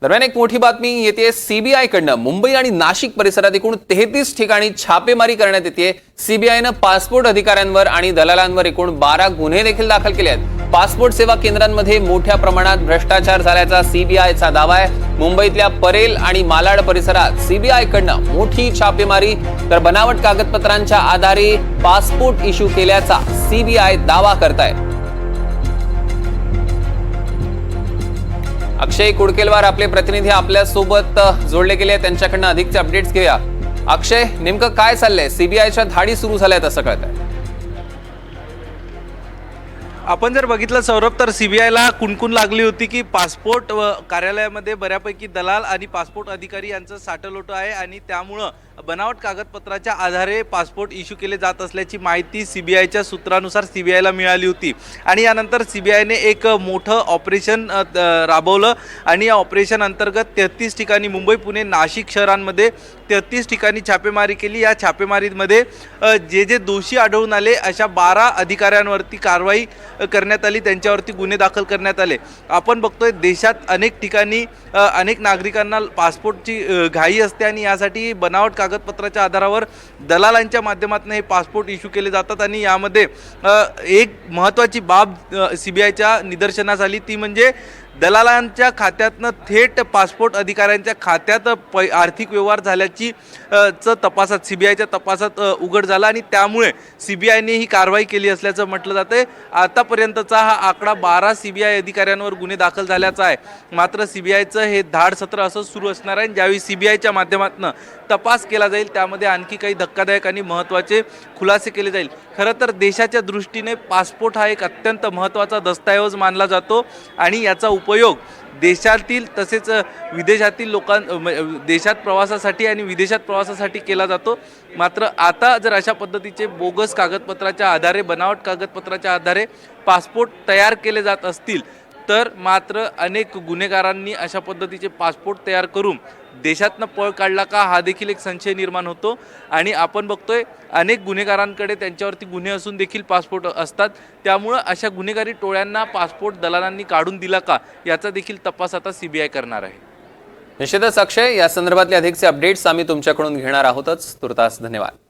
दरम्यान एक मोठी बातमी येते सीबीआय कडनं। मुंबई आणि नाशिक परिसरात एकूण 33 ठिकाणी छापेमारी करण्यात येते। सीबीआयनं पासपोर्ट अधिकाऱ्यांवर आणि दलालांवर एकूण 12 गुन्हे देखील दाखल केले आहेत। पासपोर्ट सेवा केंद्रांमध्ये मोठ्या प्रमाणात भ्रष्टाचार झाल्याचा सीबीआयचा दावा आहे। मुंबईतल्या परेल आणि मालाड परिसरात सीबीआय कडनं मोठी छापेमारी तर बनावट कागदपत्रांच्या आधारे पासपोर्ट इश्यू केल्याचा सीबीआय दावा करतायत। अक्षय कुडकेलवार आपले प्रतिनिधी आपल्या सोबत जोडले गेले, त्यांच्याकडनं अधिकचे अपडेट्स घेऊया। अक्षय, नेमकं काय चाललंय? सीबीआयच्या धाडी सुरू झाल्यात असं कळतंय। आपण जर बघितलं सौरभ, तर सीबीआयला कुणकुण लागली होती की पासपोर्ट कार्यालयामध्ये बऱ्यापैकी दलाल आणि पासपोर्ट अधिकारी यांचं साठलोट आहे आणि त्यामुळं बनावट कागदपत्राच्या आधारे पासपोर्ट इश्यू केले जात असल्याची माहिती सीबीआयच्या सूत्रानुसार सीबीआयला मिळाली होती। आणि यानंतर सीबीआयने एक मोठं ऑपरेशन राबवलं आणि या ऑपरेशन अंतर्गत 33 ठिकाणी मुंबई, पुणे, नाशिक शहरांमध्ये 33 ठिकाणी छापेमारी केली। या छापेमारीमध्ये जे दोषी आढळून आले अशा 12 अधिकाऱ्यांवरती कारवाई करण्यात आली, त्यांच्यावरती गुन्हे दाखल करण्यात आले। आपण बघतोय देशात अनेक ठिकाणी अनेक नागरिकांना पासपोर्टची घाई असते आणि यासाठी बनावट कागदपत्राच्या आधारावर दलालांच्या माध्यमातून हे पासपोर्ट इश्यू केले जातात। आणि यामध्ये एक महत्त्वाची बाब सीबीआयच्या निदर्शनास आली, ती म्हणजे दलालांच्या खात्यातनं थेट पासपोर्ट अधिकाऱ्यांच्या खात्यात आर्थिक व्यवहार झाल्याची तपासात सीबीआयच्या तपासात उघड झाला आणि त्यामुळे सीबीआयने ही कारवाई केली असल्याचं म्हटलं जातंय। आतापर्यंतचा हा आकडा 12 सीबीआय अधिकाऱ्यांवर गुन्हे दाखल झाल्याचा आहे। मात्र सीबीआयचं हे धाड सत्र असं सुरू असणार आहे। ज्यावेळी सीबीआयच्या माध्यमातून तपास केला जाईल त्यामध्ये आणखी काही धक्कादायक आणि महत्त्वाचे खुलासे केले जाईल। खरं तर देशाच्या दृष्टीने पासपोर्ट हा एक अत्यंत महत्त्वाचा दस्तऐवज मानला जातो आणि याचा उपयोग देशातील तसेच विदेशातील देशात प्रवासासाठी आणि विदेशात प्रवासासाठी केला जातो। मात्र आता जर अशा पद्धतीचे बोगस कागदपत्राच्या आधारे, बनावट कागदपत्राच्या आधारे पासपोर्ट तयार केले जात असतील तर मात्र अनेक गुन्हेगारांनी अशा पद्धतीचे पासपोर्ट तयार करून देशातनं पळ काढला का, हा देखील एक संशय निर्माण होतो। आणि आपण बघतोय अनेक गुन्हेगारांकडे त्यांच्यावरती गुन्हे असून देखील पासपोर्ट असतात, त्यामुळं अशा गुन्हेगारी टोळ्यांना पासपोर्ट दलालांनी काढून दिला का याचा देखील तपास आता सीबीआय करणार आहे। निश्चितच अक्षय, या संदर्भातले अधिकचे अपडेट्स आम्ही तुमच्याकडून घेणार आहोतच। तुर्तास धन्यवाद।